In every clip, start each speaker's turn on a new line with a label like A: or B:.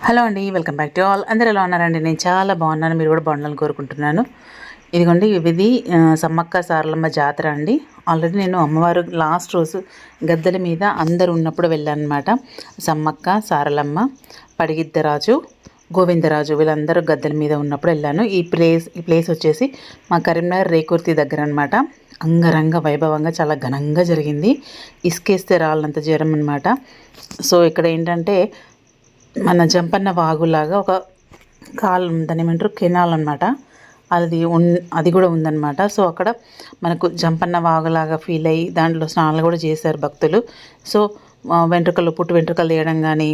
A: Hello అండి, welcome back to all. అందరూ ఎలా ఉన్నారండి? నేను చాలా బాగున్నాను. మీరు కూడా బాగుండాలని కోరుకుంటున్నాను. ఇదిగోండి, ఇది సమ్మక్క సారలమ్మ జాతర అండి. ఆల్రెడీ నేను అమ్మవారు లాస్ట్ రోజు గద్దెల మీద అందరు ఉన్నప్పుడు వెళ్ళాను అనమాట. సమ్మక్క, సారలమ్మ, పడిగిద్దరాజు, గోవిందరాజు వీళ్ళందరూ గద్దెల మీద ఉన్నప్పుడు వెళ్ళాను. ఈ ప్లేస్ వచ్చేసి మా కరీంనగర్ రేకుర్తి దగ్గర అనమాట. అంగరంగ వైభవంగా చాలా ఘనంగా జరిగింది. ఇసుకేస్తే రాళ్ళంత జ్వరం అనమాట. సో ఇక్కడ ఏంటంటే మన జంపన్న వాగులాగా ఒక కాలం, దాని ఏమంటారు, కెనాల్ అనమాట. అది కూడా ఉందన్నమాట. సో అక్కడ మనకు జంపన్న వాగులాగా ఫీల్ అయ్యి దాంట్లో స్నానాలు కూడా చేశారు భక్తులు. సో పుట్టు వెంట్రుకలు తీయడం కానీ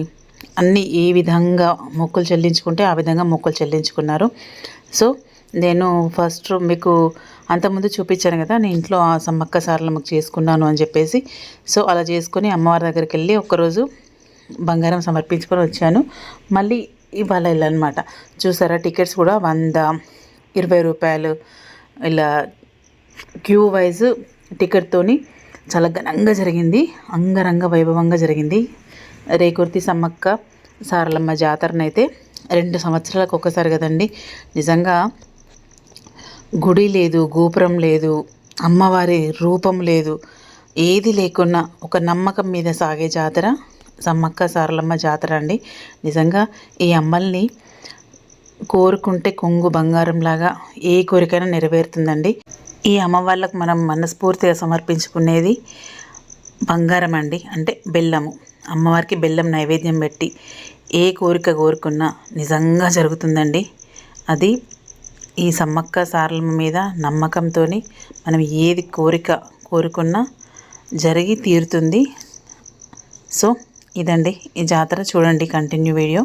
A: అన్నీ ఏ విధంగా మొక్కులు చెల్లించుకుంటే ఆ విధంగా మొక్కులు చెల్లించుకున్నారు. సో నేను ఫస్ట్ మీకు అంతకుముందు చూపించాను కదా, నేను ఇంట్లో ఆ సమ్మక్క సారలమ్మకు చేసుకున్నాను అని చెప్పేసి. సో అలా చేసుకొని అమ్మవారి దగ్గరికి వెళ్ళి ఒక్కరోజు బంగారం సమర్పించుకొని వచ్చాను. మళ్ళీ ఇవాళ వెళ్ళానమాట. చూసారా, టికెట్స్ కూడా 120 రూపాయలు ఇలా క్యూ వైజ్ టికెట్తోని చాలా ఘనంగా జరిగింది. అంగరంగ వైభవంగా జరిగింది రేకుర్తి సమ్మక్క సారలమ్మ జాతరనైతే. 2 సంవత్సరాలకు ఒకసారి కదండి. నిజంగా గుడి లేదు, గోపురం లేదు, అమ్మవారి రూపం లేదు, ఏది లేకున్నా ఒక నమ్మకం మీద సాగే జాతర సమ్మక్క సారలమ్మ జాతర అండి. నిజంగా ఈ అమ్మల్ని కోరుకుంటే కొంగు బంగారంలాగా ఏ కోరికైనా నెరవేరుతుందండి. ఈ అమ్మవార్లకు మనం మనస్ఫూర్తిగా సమర్పించుకునేది బంగారం అండి, అంటే బెల్లము. అమ్మవారికి బెల్లం నైవేద్యం పెట్టి ఏ కోరిక కోరుకున్నా నిజంగా జరుగుతుందండి. అది ఈ సమ్మక్క సారలమ్మ మీద నమ్మకంతో మనం ఏది కోరిక కోరుకున్నా జరిగి తీరుతుంది. సో ఇదండి ఈ జాతర. చూడండి కంటిన్యూ వీడియో.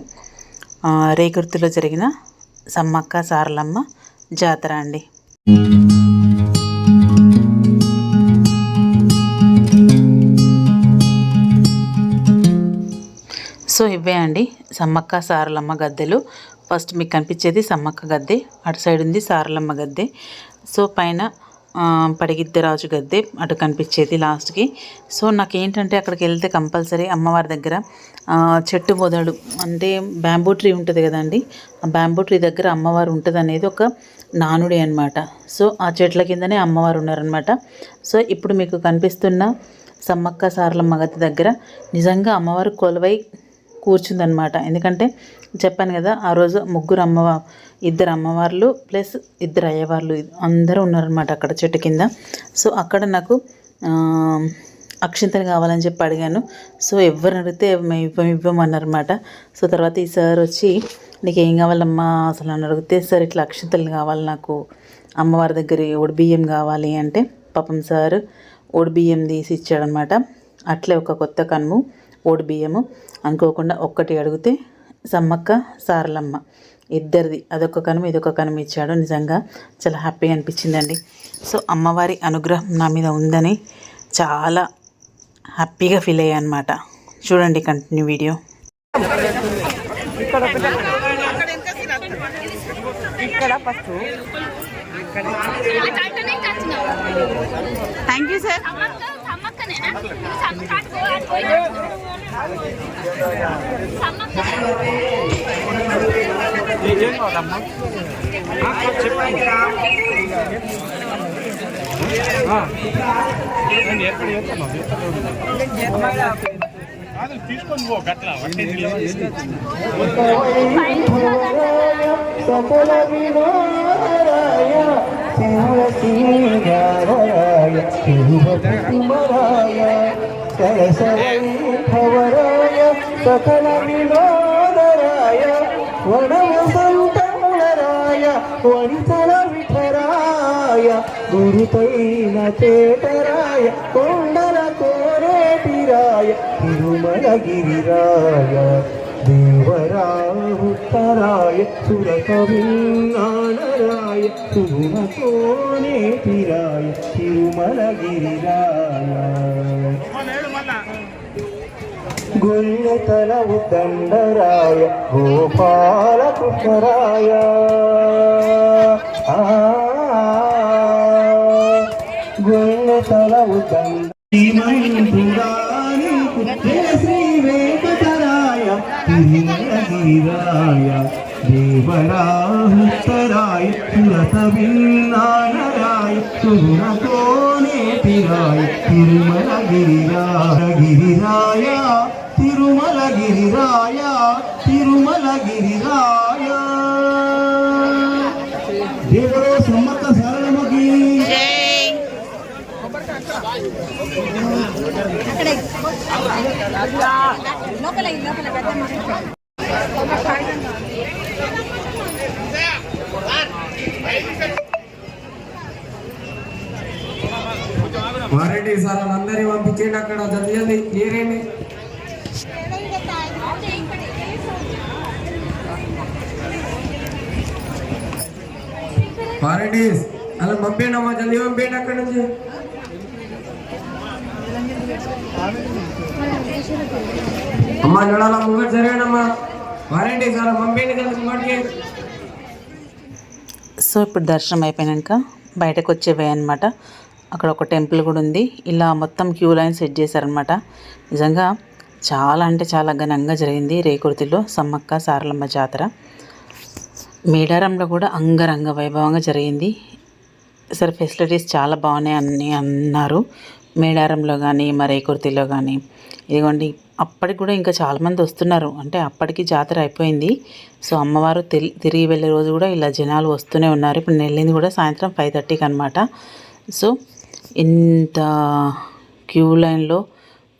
A: రేకుర్తిలో జరిగిన సమ్మక్క సారలమ్మ జాతర అండి. సో ఇవే అండి సమ్మక్క సారలమ్మ గద్దెలు. ఫస్ట్ మీకు కనిపించేది సమ్మక్క గద్దె, అటు సైడ్ ఉంది సారలమ్మ గద్దె. సో పైన పడిగిద్దరాజు గద్దె అటు కనిపించేది లాస్ట్కి. సో నాకేంటంటే అక్కడికి వెళ్తే కంపల్సరీ అమ్మవారి దగ్గర చెట్టు పొదడు అంటే బ్యాంబూ ట్రీ ఉంటుంది కదండి, ఆ బ్యాంబూ ట్రీ దగ్గర అమ్మవారు ఉంటుంది అనేది ఒక నానుడి అనమాట. సో ఆ చెట్ల కిందనే అమ్మవారు ఉన్నారనమాట. సో ఇప్పుడు మీకు కనిపిస్తున్న సమ్మక్క సారలమ్మ గద్దె దగ్గర నిజంగా అమ్మవారు కొలువై కూర్చుందనమాట. ఎందుకంటే చెప్పాను కదా, ఆ రోజు ఇద్దరు అమ్మవార్లు ప్లస్ 2 అయ్యవార్లు అందరూ ఉన్నారనమాట అక్కడ చెట్టు కింద. సో అక్కడ నాకు అక్షింతలు కావాలని చెప్పి అడిగాను. సో ఎవరిని అడిగితే ఇవ్వమన్నారన్నమాట. సో తర్వాత ఈ సార్ వచ్చి నీకు ఏం కావాలమ్మా అసలు అని అడిగితే, సార్ ఇట్లా అక్షింతలు కావాలి నాకు, అమ్మవారి దగ్గర బియ్యం కావాలి అంటే పాపం సార్ బియ్యం తీసి ఇచ్చాడనమాట. అట్లే ఒక కొత్త కనుము బియ్యము అనుకోకుండా ఒక్కటి అడిగితే సమ్మక్క సారలమ్మ ఇద్దరిది, అదొక కనుమ ఇదొక కనుమ ఇచ్చాడు. నిజంగా చాలా హ్యాపీగా అనిపించిందండి. సో అమ్మవారి అనుగ్రహం నా మీద ఉందని చాలా హ్యాపీగా ఫీల్ అయ్యా అనమాట. చూడండి continue video.
B: Thank you sir.
C: తీసుకొని పో గట్ల
D: సకల వినారాయ శివ సింగారాయ శివరాయ సరసవైభవరాయ సకల వినోదరాయ వనవసంతరాయ వనితల విఠరాయ గురుతైన చేతరాయ కొండల కోరేటిరాయ తిరుమలగిరిరాయ దేవరాహుత్తరాయ సురకవిన్నానరాయ సుగుణతోనేటిరాయ తిరుమలగిరిరాయ గొల్లెతల ఉద్దండరాయ గోపాలకృష్ణరాయ గొల్లెతల ఉద్దండ శ్రీ వెంకటరాయ గిరిమలగిరాయ దేవరాహుత్తరాయ సురతవిన్నాయరాయ సుగుణకోనేటిరాయ తిరుమలగిరిరాయ గిరిరాయ తిరుమలగిరిరాయ తిరుమలగిరిరాయ దేవుడు సమ్మక్క సారలమ్మకి
E: వారండి సార్ వాళ్ళందరినీ పంపించేయండి అక్కడ జల్దీ జల్దీ క్లియర్ అయ్యండి. వారండి అలా పంపేయండి అమ్మా, జల్దీ పంపేయండి అక్కడ నుంచి. అమ్మా చూడాల ముంగట్ జరగండి అమ్మా. వారండి సార్ పంపేయండి జల్దీ ముంగట్కి.
A: సో ఇప్పుడు దర్శనం అయిపోయాక బయటకు వచ్చేవే అనమాట. అక్కడ ఒక టెంపుల్ కూడా ఉంది. ఇలా మొత్తం క్యూ లైన్ సెట్ చేశారనమాట. నిజంగా చాలా అంటే చాలా ఘనంగా జరిగింది రేకుర్తిలో సమ్మక్క సారలమ్మ జాతర. మేడారంలో కూడా అంగరంగ వైభవంగా జరిగింది. సరే ఫెసిలిటీస్ చాలా బాగున్నాయి అని అన్నారు మేడారంలో కానీ మా రేకుర్తిలో కానీ. ఇదిగోండి అప్పటికి కూడా ఇంకా చాలామంది వస్తున్నారు. అంటే అప్పటికి జాతర అయిపోయింది. సో అమ్మవారు తిరిగి వెళ్ళే రోజు కూడా ఇలా జనాలు వస్తూనే ఉన్నారు. ఇప్పుడు నేను వెళ్ళింది కూడా సాయంత్రం 5:30కి అనమాట. సో ఇంత క్యూ లైన్లో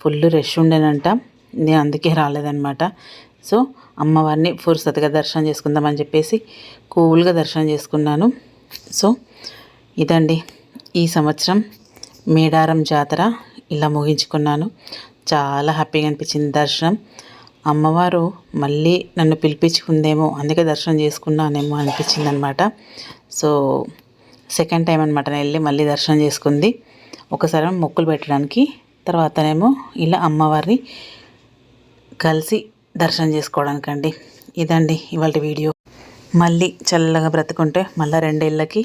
A: ఫుల్ రష్ ఉండేనంట. నేను అందుకే రాలేదన్నమాట. సో అమ్మవారిని ఫుర్సత్గా దర్శనం చేసుకుందామని చెప్పేసి కూల్గా దర్శనం చేసుకున్నాను. సో ఇదండి ఈ సంవత్సరం మేడారం జాతర ఇలా ముగించుకున్నాను. చాలా హ్యాపీగా అనిపించింది దర్శనం. అమ్మవారు మళ్ళీ నన్ను పిలిపించుకుందేమో, అందుకే దర్శనం చేసుకున్నానేమో అనిపించింది అనమాట. సో సెకండ్ టైం అనమాట నేను వెళ్ళి మళ్ళీ దర్శనం చేసుకుంది. ఒకసారి మొక్కులు పెట్టడానికి, తర్వాతనేమో ఇలా అమ్మవారిని కలిసి దర్శనం చేసుకోవడానికండి. ఇదండి ఇవాళ వీడియో. మళ్ళీ చల్లగా బ్రతుకుంటే మళ్ళీ 2 ఏళ్ళకి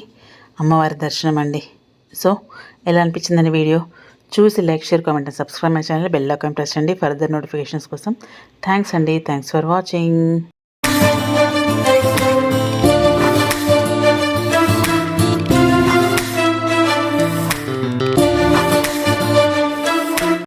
A: అమ్మవారి దర్శనం అండి. సో ఎలా అనిపించిందని వీడియో చూసి like, share, comment and subscribe my channel. Bell icon press చేయండి ఫర్దర్ నోటిఫికేషన్స్ కోసం. థ్యాంక్స్ అండి. Thanks for watching.